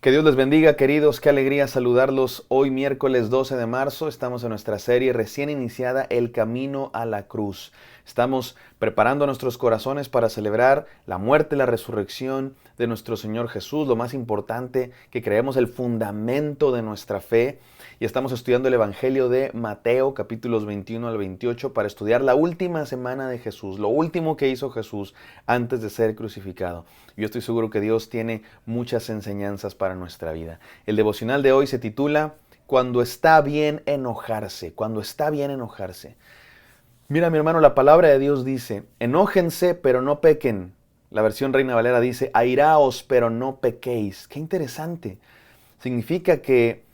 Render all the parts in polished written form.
Que Dios les bendiga, queridos. Qué alegría saludarlos hoy miércoles 12 de marzo. Estamos en nuestra serie recién iniciada, El Camino a la Cruz. Estamos preparando nuestros corazones para celebrar la muerte y la resurrección de nuestro Señor Jesús, lo más importante que creemos, el fundamento de nuestra fe. Y estamos estudiando el Evangelio de Mateo, capítulos 21 al 28, para estudiar la última semana de Jesús, lo último que hizo Jesús antes de ser crucificado. Yo estoy seguro que Dios tiene muchas enseñanzas para nuestra vida. El devocional de hoy se titula Cuando está bien enojarse. Cuando está bien enojarse. Mira, mi hermano, la palabra de Dios dice, enójense, pero no pequen. La versión Reina Valera dice, airaos, pero no pequéis. Qué interesante. Significa que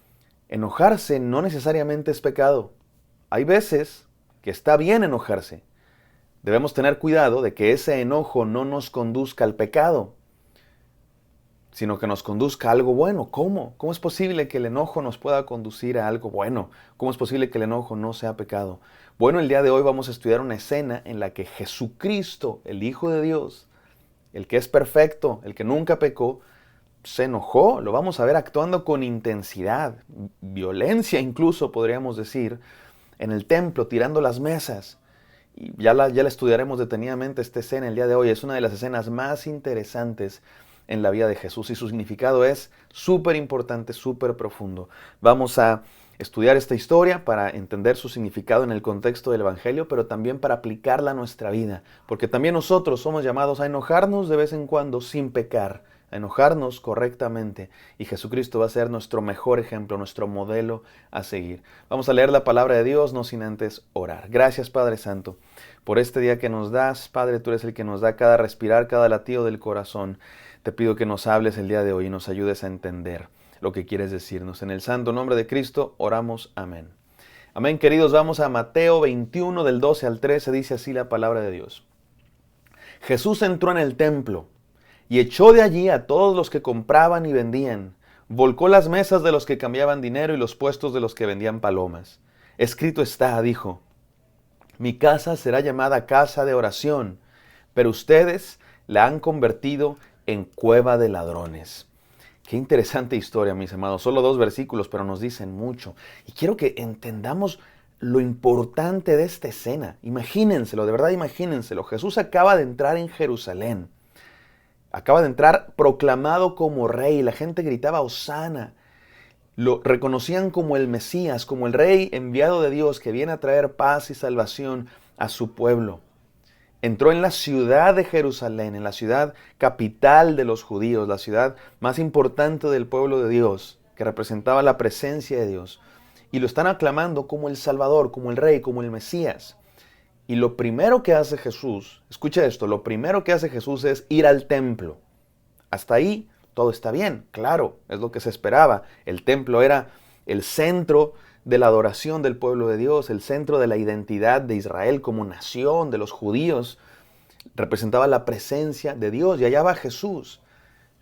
enojarse no necesariamente es pecado. Hay veces que está bien enojarse. Debemos tener cuidado de que ese enojo no nos conduzca al pecado, sino que nos conduzca a algo bueno. ¿Cómo? ¿Cómo es posible que el enojo nos pueda conducir a algo bueno? ¿Cómo es posible que el enojo no sea pecado? Bueno, el día de hoy vamos a estudiar una escena en la que Jesucristo, el Hijo de Dios, el que es perfecto, el que nunca pecó, se enojó. Lo vamos a ver actuando con intensidad, violencia incluso podríamos decir, en el templo, tirando las mesas. Y ya la estudiaremos detenidamente esta escena el día de hoy. Es una de las escenas más interesantes en la vida de Jesús y su significado es súper importante, súper profundo. Vamos a estudiar esta historia para entender su significado en el contexto del Evangelio, pero también para aplicarla a nuestra vida, porque también nosotros somos llamados a enojarnos de vez en cuando sin pecar, a enojarnos correctamente, y Jesucristo va a ser nuestro mejor ejemplo, nuestro modelo a seguir. Vamos a leer la palabra de Dios, no sin antes orar. Gracias, Padre Santo, por este día que nos das. Padre, tú eres el que nos da cada respirar, cada latido del corazón. Te pido que nos hables el día de hoy y nos ayudes a entender lo que quieres decirnos. En el santo nombre de Cristo oramos. Amén. Amén, queridos. Vamos a Mateo 21, del 12 al 13. Dice así la palabra de Dios. Jesús entró en el templo y echó de allí a todos los que compraban y vendían. Volcó las mesas de los que cambiaban dinero y los puestos de los que vendían palomas. Escrito está, dijo, mi casa será llamada casa de oración, pero ustedes la han convertido en cueva de ladrones. Qué interesante historia, mis amados. Solo 2 versículos, pero nos dicen mucho. Y quiero que entendamos lo importante de esta escena. Imagínenselo, de verdad imagínenselo. Jesús acaba de entrar en Jerusalén. Acaba de entrar proclamado como rey. La gente gritaba Hosana. Lo reconocían como el Mesías, como el rey enviado de Dios que viene a traer paz y salvación a su pueblo. Entró en la ciudad de Jerusalén, en la ciudad capital de los judíos, la ciudad más importante del pueblo de Dios, que representaba la presencia de Dios. Y lo están aclamando como el Salvador, como el Rey, como el Mesías. Y lo primero que hace Jesús, escucha esto, lo primero que hace Jesús es ir al templo. Hasta ahí todo está bien, claro, es lo que se esperaba. El templo era el centro de la adoración del pueblo de Dios, el centro de la identidad de Israel como nación, de los judíos, representaba la presencia de Dios y allá va Jesús.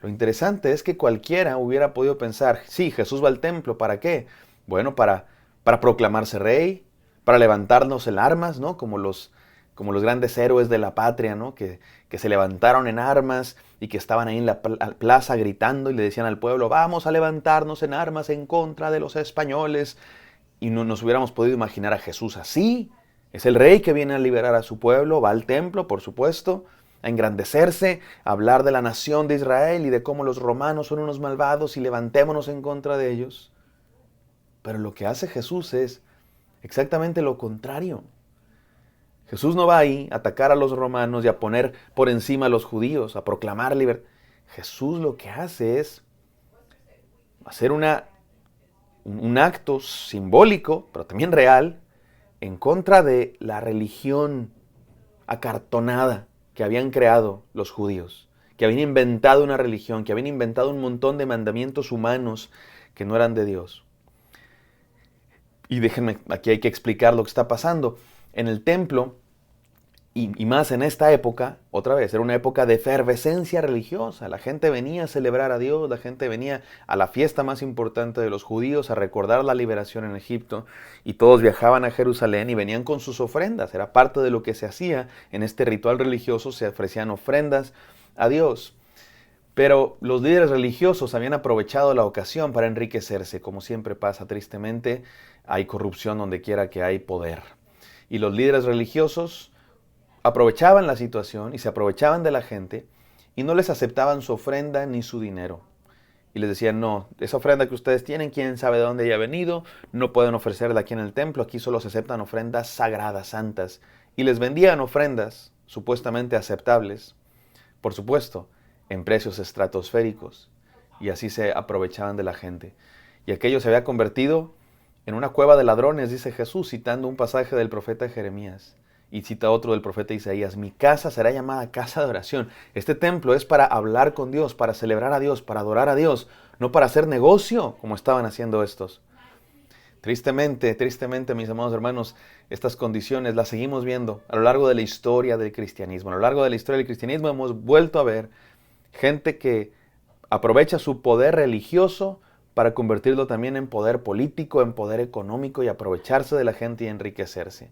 Lo interesante es que cualquiera hubiera podido pensar, sí, Jesús va al templo, ¿para qué? Bueno, para proclamarse rey, para levantarnos en armas, ¿no? Como los grandes héroes de la patria, ¿no? Que se levantaron en armas y que estaban ahí en la plaza gritando y le decían al pueblo, vamos a levantarnos en armas en contra de los españoles. Y no nos hubiéramos podido imaginar a Jesús así. Es el rey que viene a liberar a su pueblo, va al templo, por supuesto, a engrandecerse, a hablar de la nación de Israel y de cómo los romanos son unos malvados y levantémonos en contra de ellos. Pero lo que hace Jesús es exactamente lo contrario. Jesús no va ahí a atacar a los romanos y a poner por encima a los judíos, a proclamar libertad. Jesús lo que hace es hacer un acto simbólico, pero también real, en contra de la religión acartonada que habían creado los judíos, que habían inventado una religión, que habían inventado un montón de mandamientos humanos que no eran de Dios. Y déjenme, aquí hay que explicar lo que está pasando. En el templo, y más en esta época, otra vez, era una época de efervescencia religiosa. La gente venía a celebrar a Dios, la gente venía a la fiesta más importante de los judíos, a recordar la liberación en Egipto, y todos viajaban a Jerusalén y venían con sus ofrendas. Era parte de lo que se hacía en este ritual religioso, se ofrecían ofrendas a Dios. Pero los líderes religiosos habían aprovechado la ocasión para enriquecerse. Como siempre pasa, tristemente, hay corrupción donde quiera que hay poder. Y los líderes religiosos aprovechaban la situación y se aprovechaban de la gente y no les aceptaban su ofrenda ni su dinero. Y les decían, no, esa ofrenda que ustedes tienen, quién sabe de dónde haya venido, no pueden ofrecerla aquí en el templo, aquí solo se aceptan ofrendas sagradas, santas. Y les vendían ofrendas supuestamente aceptables, por supuesto, en precios estratosféricos. Y así se aprovechaban de la gente. Y aquello se había convertido en una cueva de ladrones, dice Jesús, citando un pasaje del profeta Jeremías. Y cita otro del profeta Isaías, mi casa será llamada casa de oración. Este templo es para hablar con Dios, para celebrar a Dios, para adorar a Dios, no para hacer negocio como estaban haciendo estos. Tristemente, mis amados hermanos, estas condiciones las seguimos viendo a lo largo de la historia del cristianismo. A lo largo de la historia del cristianismo hemos vuelto a ver gente que aprovecha su poder religioso para convertirlo también en poder político, en poder económico y aprovecharse de la gente y enriquecerse.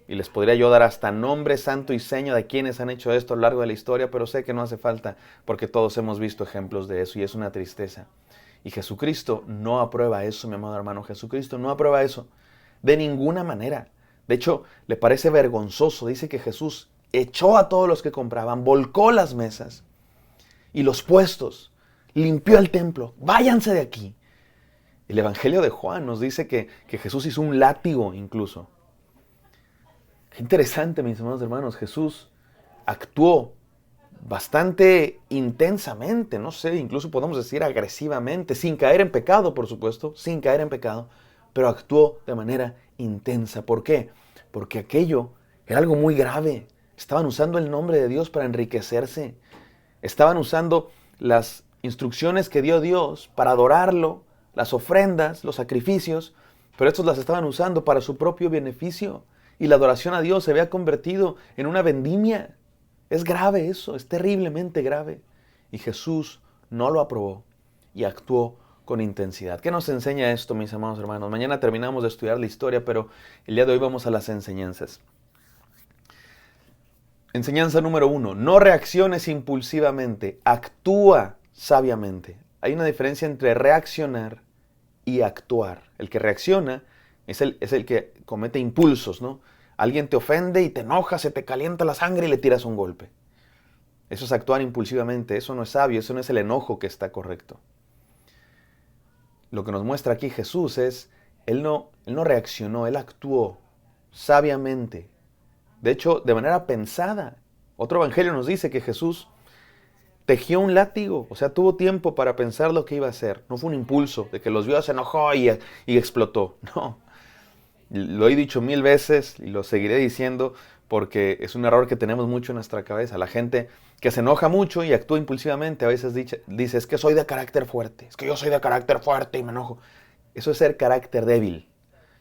Y les podría yo dar hasta nombre, santo y seña de quienes han hecho esto a lo largo de la historia, pero sé que no hace falta porque todos hemos visto ejemplos de eso y es una tristeza. Y Jesucristo no aprueba eso, mi amado hermano. Jesucristo no aprueba eso de ninguna manera. De hecho, le parece vergonzoso. Dice que Jesús echó a todos los que compraban, volcó las mesas y los puestos, limpió el templo. Váyanse de aquí. El Evangelio de Juan nos dice que Jesús hizo un látigo incluso. Qué interesante, mis amados hermanos. Jesús actuó bastante intensamente, no sé, incluso podemos decir agresivamente, sin caer en pecado, por supuesto, sin caer en pecado, pero actuó de manera intensa. ¿Por qué? Porque aquello era algo muy grave. Estaban usando el nombre de Dios para enriquecerse. Estaban usando las instrucciones que dio Dios para adorarlo, las ofrendas, los sacrificios, pero estos las estaban usando para su propio beneficio. Y la adoración a Dios se había convertido en una vendimia. Es grave eso, es terriblemente grave. Y Jesús no lo aprobó y actuó con intensidad. ¿Qué nos enseña esto, mis amados hermanos? Mañana terminamos de estudiar la historia, pero el día de hoy vamos a las enseñanzas. Enseñanza número 1. No reacciones impulsivamente, actúa sabiamente. Hay una diferencia entre reaccionar y actuar. El que reacciona es el que comete impulsos, ¿no? Alguien te ofende y te enoja, se te calienta la sangre y le tiras un golpe. Eso es actuar impulsivamente, eso no es sabio, eso no es el enojo que está correcto. Lo que nos muestra aquí Jesús es, Él no reaccionó, Él actuó sabiamente. De hecho, de manera pensada. Otro evangelio nos dice que Jesús tejió un látigo, o sea, tuvo tiempo para pensar lo que iba a hacer. No fue un impulso de que los vio, se enojó y explotó. No. Lo he dicho 1000 veces y lo seguiré diciendo porque es un error que tenemos mucho en nuestra cabeza. La gente que se enoja mucho y actúa impulsivamente a veces dice, es que soy de carácter fuerte, es que yo soy de carácter fuerte y me enojo. Eso es ser carácter débil.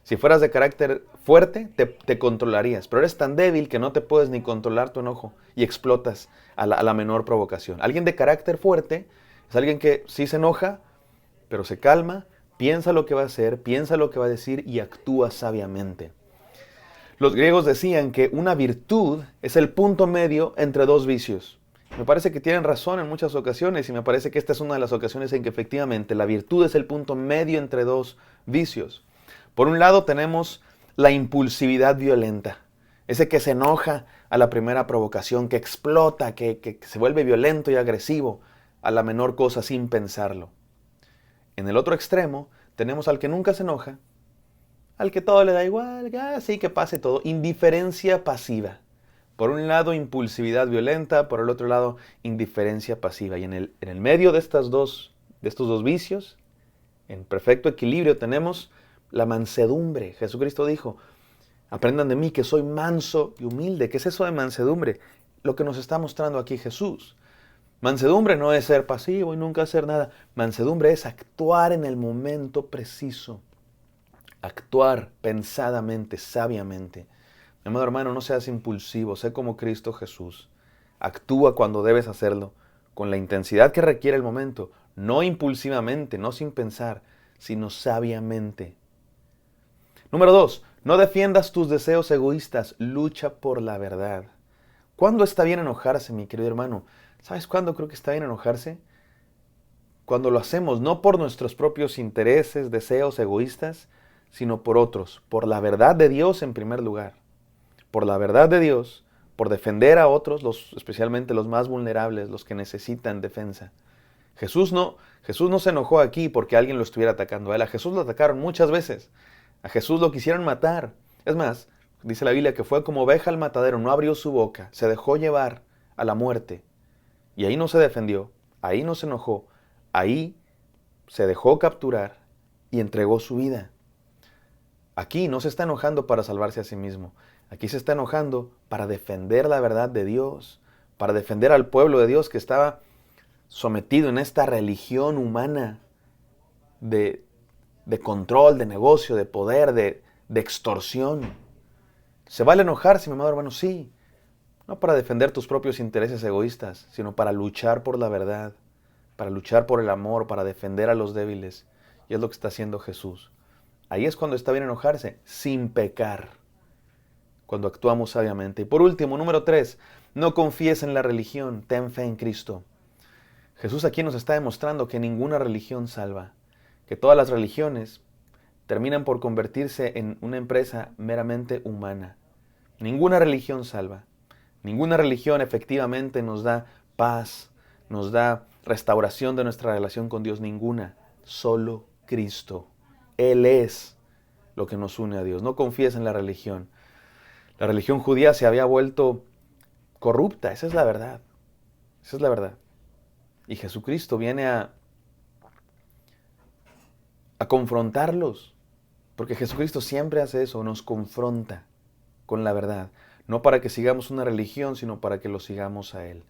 Si fueras de carácter fuerte, te controlarías, pero eres tan débil que no te puedes ni controlar tu enojo y explotas a la menor provocación. Alguien de carácter fuerte es alguien que sí se enoja, pero se calma, piensa lo que va a hacer, piensa lo que va a decir y actúa sabiamente. Los griegos decían que una virtud es el punto medio entre dos vicios. Me parece que tienen razón en muchas ocasiones y me parece que esta es una de las ocasiones en que efectivamente la virtud es el punto medio entre dos vicios. Por un lado tenemos la impulsividad violenta, ese que se enoja a la primera provocación, que explota, que se vuelve violento y agresivo a la menor cosa sin pensarlo. En el otro extremo tenemos al que nunca se enoja, al que todo le da igual, así que pase todo, indiferencia pasiva. Por un lado impulsividad violenta, por el otro lado indiferencia pasiva. Y en el medio de estos dos vicios, en perfecto equilibrio tenemos la mansedumbre. Jesucristo dijo, aprendan de mí que soy manso y humilde. ¿Qué es eso de mansedumbre? Lo que nos está mostrando aquí Jesús. Mansedumbre no es ser pasivo y nunca hacer nada. Mansedumbre es actuar en el momento preciso. Actuar pensadamente, sabiamente. Mi amado hermano, no seas impulsivo, sé como Cristo Jesús. Actúa cuando debes hacerlo, con la intensidad que requiere el momento. No impulsivamente, no sin pensar, sino sabiamente. Número 2. No defiendas tus deseos egoístas, lucha por la verdad. ¿Cuándo está bien enojarse, mi querido hermano? ¿Sabes cuándo creo que está bien enojarse? cuando lo hacemos no por nuestros propios intereses, deseos egoístas, sino por otros, por la verdad de Dios en primer lugar, por la verdad de Dios, por defender a otros, especialmente los más vulnerables, los que necesitan defensa. Jesús no se enojó aquí porque alguien lo estuviera atacando a él. A Jesús lo atacaron muchas veces. A Jesús lo quisieron matar. Es más, dice la Biblia que fue como oveja al matadero, no abrió su boca, se dejó llevar a la muerte. Y ahí no se defendió, ahí no se enojó, ahí se dejó capturar y entregó su vida. Aquí no se está enojando para salvarse a sí mismo. Aquí se está enojando para defender la verdad de Dios, para defender al pueblo de Dios que estaba sometido en esta religión humana de control, de negocio, de poder, de extorsión. ¿Se vale enojarse, mi amado hermano? Sí. No para defender tus propios intereses egoístas, sino para luchar por la verdad, para luchar por el amor, para defender a los débiles. Y es lo que está haciendo Jesús. Ahí es cuando está bien enojarse, sin pecar, cuando actuamos sabiamente. Y por último, número 3, no confíes en la religión, ten fe en Cristo. Jesús aquí nos está demostrando que ninguna religión salva, que todas las religiones terminan por convertirse en una empresa meramente humana. Ninguna religión salva. Ninguna religión efectivamente nos da paz, nos da restauración de nuestra relación con Dios. Ninguna. Solo Cristo. Él es lo que nos une a Dios. No confíes en la religión. La religión judía se había vuelto corrupta. Esa es la verdad. Esa es la verdad. Y Jesucristo viene a confrontarlos. Porque Jesucristo siempre hace eso, nos confronta con la verdad. No para que sigamos una religión, sino para que lo sigamos a Él.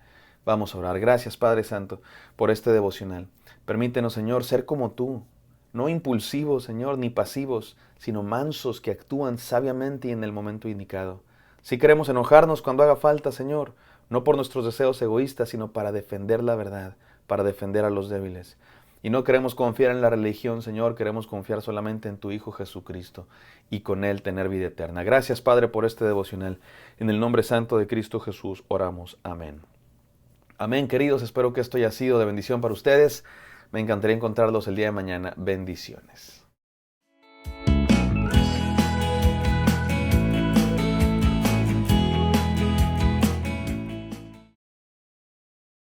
Vamos a orar. Gracias, Padre Santo, por este devocional. Permítenos, Señor, ser como tú. No impulsivos, Señor, ni pasivos, sino mansos que actúan sabiamente y en el momento indicado. Si queremos enojarnos cuando haga falta, Señor, no por nuestros deseos egoístas, sino para defender la verdad, para defender a los débiles. Y no queremos confiar en la religión, Señor, queremos confiar solamente en tu Hijo Jesucristo y con Él tener vida eterna. Gracias, Padre, por este devocional. En el nombre santo de Cristo Jesús oramos. Amén. Amén, queridos. Espero que esto haya sido de bendición para ustedes. Me encantaría encontrarlos el día de mañana. Bendiciones.